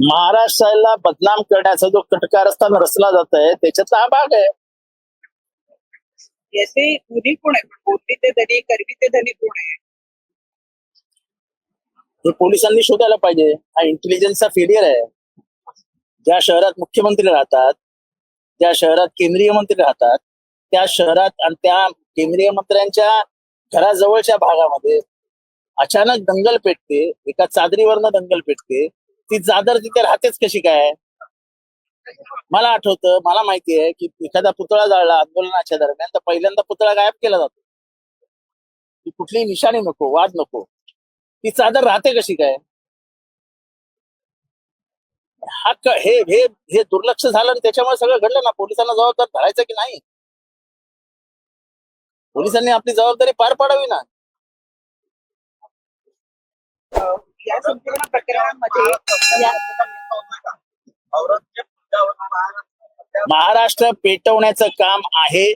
महाराष्ट्राला बदनाम करण्याचा जो कटकार रस्ता रचला जात आहे त्याच्यातला हा भाग आहे. याचे गुन्हे कोण आहे? बोलली ते धनी करवी ते धनी कोण आहे? हे पोलिसांनी शोधायला पाहिजे. हा इंटेलिजन्सचा फेलियर आहे. ज्या शहरात मुख्यमंत्री राहतात, ज्या शहरात केंद्रीय मंत्री राहतात, त्या शहरात आणि त्या केंद्रीय मंत्र्यांच्या घराजवळच्या भागामध्ये अचानक दंगल पेटते. एका चादरीवरनं दंगल पेटते. ती चादर तिथे राहतेच कशी काय? मला आठवतं, मला माहिती आहे की एखादा पुतळा जाळला आंदोलनाच्या दरम्यान तर पहिल्यांदा पुतळा गायब केला जातो. ती कुठलीही निशाणी नको, वाद नको. ती चादर राहते कशी काय? हे हे हे दुर्लक्ष झालं आणि त्याच्यामुळे सगळं घडलं ना. पोलिसांना जबाबदार धरायचं की नाही? पोलिसांनी आपली जबाबदारी पार पाडावी ना. या संपूर्ण प्रकरणामध्ये महाराष्ट्र पेटवण्याचं काम आहे.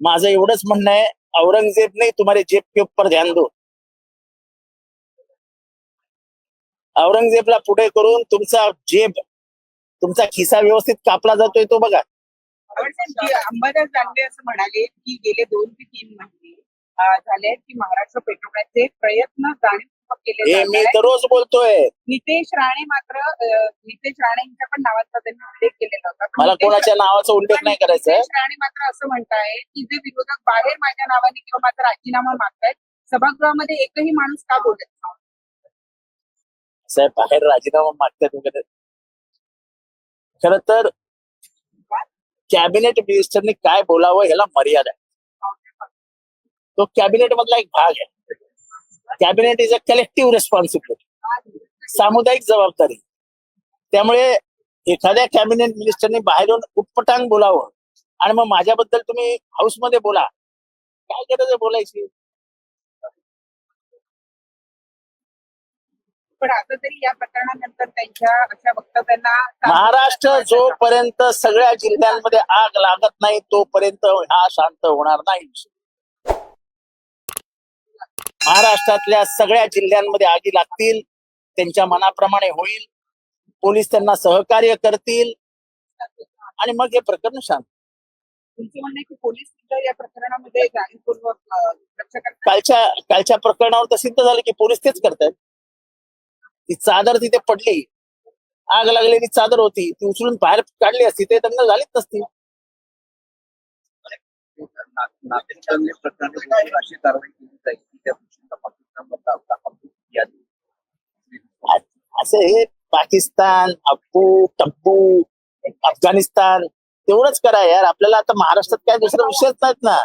माझं एवढंच म्हणणं आहे, औरंगजेब नाही तुम्हारे जेब के ऊपर ध्यान दो. औरंगजेबला पुढे करून तुमचा जेब, तुमचा खिसा व्यवस्थित कापला जातोय तो बघा. अंबादास दानवे असं म्हणाले की गेले 2 ते 3 महिने झाले आहेत की महाराष्ट्र पेटवण्याचे प्रयत्न जाणीवपूर्वक केले हे जात मी आहेत. तर रोज बोलतोय. नितेश राणे यांचा पण नावाचा त्यांनी उल्लेख केलेला होता. पण मला नितेश- कोणाच्या नावाचा उल्लेख नाही करायचा. नितेश राणे मात्र असं म्हणतायत की जे विरोधक बाहेर माझ्या नावाने किंवा माझा राजीनामा मागतायत, सभागृहामध्ये एकही माणूस का बोलत नाही? साहेब बाहेर राजीनामा मागतात वगैरे. खर तर कॅबिनेट मिनिस्टरनी काय बोलावं ह्याला मर्यादा आहे. तो कॅबिनेट मधला एक भाग आहे. Cabinet is a collective responsibility, सामुदायिक जबाबदारी. त्यामुळे एखाद्या कॅबिनेट मिनिस्टरने बाहेरून उटपटांग बोलावं आणि मग माझ्याबद्दल तुम्ही हाऊसमध्ये बोला, काय गरज आहे बोलायची? पण आता तरी या प्रकरणानंतर त्यांच्या अशा वक्तव्यांना महाराष्ट्र जोपर्यंत सगळ्या जिल्ह्यांमध्ये आग लागत नाही तोपर्यंत हा शांत होणार नाही. महाराष्ट्रातल्या सगळ्या जिल्ह्यांमध्ये आगी लागतील, त्यांच्या मनाप्रमाणे होईल. पोलीस त्यांना सहकार्य करतील आणि मग हे प्रकरण शांत. तुमचं म्हणणं आहे की पोलीस सुद्धा या प्रकरणामध्ये जाणीवपूर्वक लक्ष करतात. कालच्या प्रकरणावर तर सिद्ध झालं की पोलीस तेच करतात. ती चादर तिथे पडली, आग लागलेली चादर होती, ती उचलून बाहेर काढली असती ते दंगल झालीच नसती. अशी कारवाई केली जाईल की त्या असं हे पाकिस्तान, अप्पू टप्पू, अफगाणिस्तान तेवढंच करा यार. आपल्याला आता महाराष्ट्रात काय दुसरा विषयच नाहीत ना.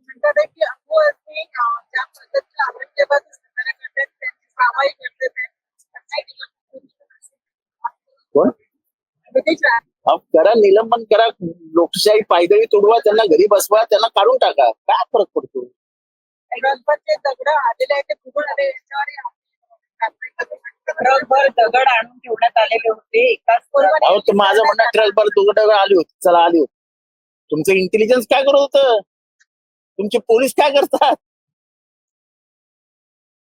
म्हणतात आहे की अप्पू असणे ज्या पद्धतीने औरंगजेबात त्यांची कारवाई करते कोण करा, निलंबन करा, लोकशाही पायदळी तोडवा, त्यांना घरी बसवा, त्यांना काढून टाका. काय फरक पडतो? ट्रकभरचे दगड आलेले आहे ते फुगून आले. ट्रकभर दगड आणून ठेवण्यात आलेले होते एकाच अहो तर माझं म्हणणं ट्रकभर दगड आली होती, चला आली होती. तुमचं इंटेलिजन्स काय करत होतं? तुमचे पोलीस काय करतात?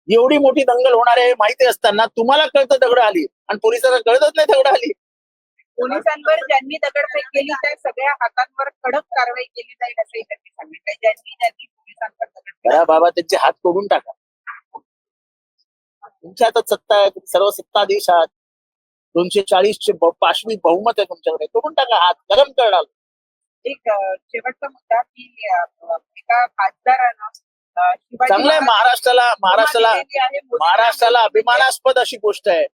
एवढी मोठी दंगल होणार आहे माहिती असताना तुम्हाला कळतं दगड आली आणि पोलिसांना कळतच नाही दगड आली. पोलिसांवर ज्यांनी दगडफेक केली त्या सगळ्या हातांवर कडक कारवाई केली जाईल असंही त्यांनी सांगितलंय. ज्यांनी पोलिसांवर दगड करा बाबा, त्यांचे हात तोडून टाका. तुमच्या हातात सत्ता आहे, सर्व सत्ताधीश आहात. 240 पाशवी बहुमत आहे तुमच्याकडे, तोडून टाका हात, गरम करणार. एक शेवटचा मुद्दा की एका खासदारानं चांगलंय. महाराष्ट्राला अभिमानास्पद अशी गोष्ट आहे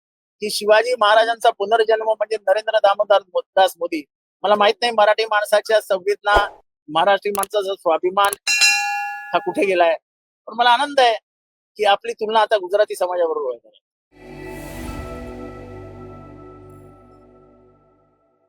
की शिवाजी महाराजांचा पुनर्जन्म म्हणजे नरेंद्र दामोदर मोदी. मला माहित नाही मराठी माणसाच्या संवेदना, मराठी माणसाचा स्वाभिमान हा कुठे गेलाय, पण मला आनंद आहे की आपली तुलना आता गुजराती समाजाबरोबर आहे.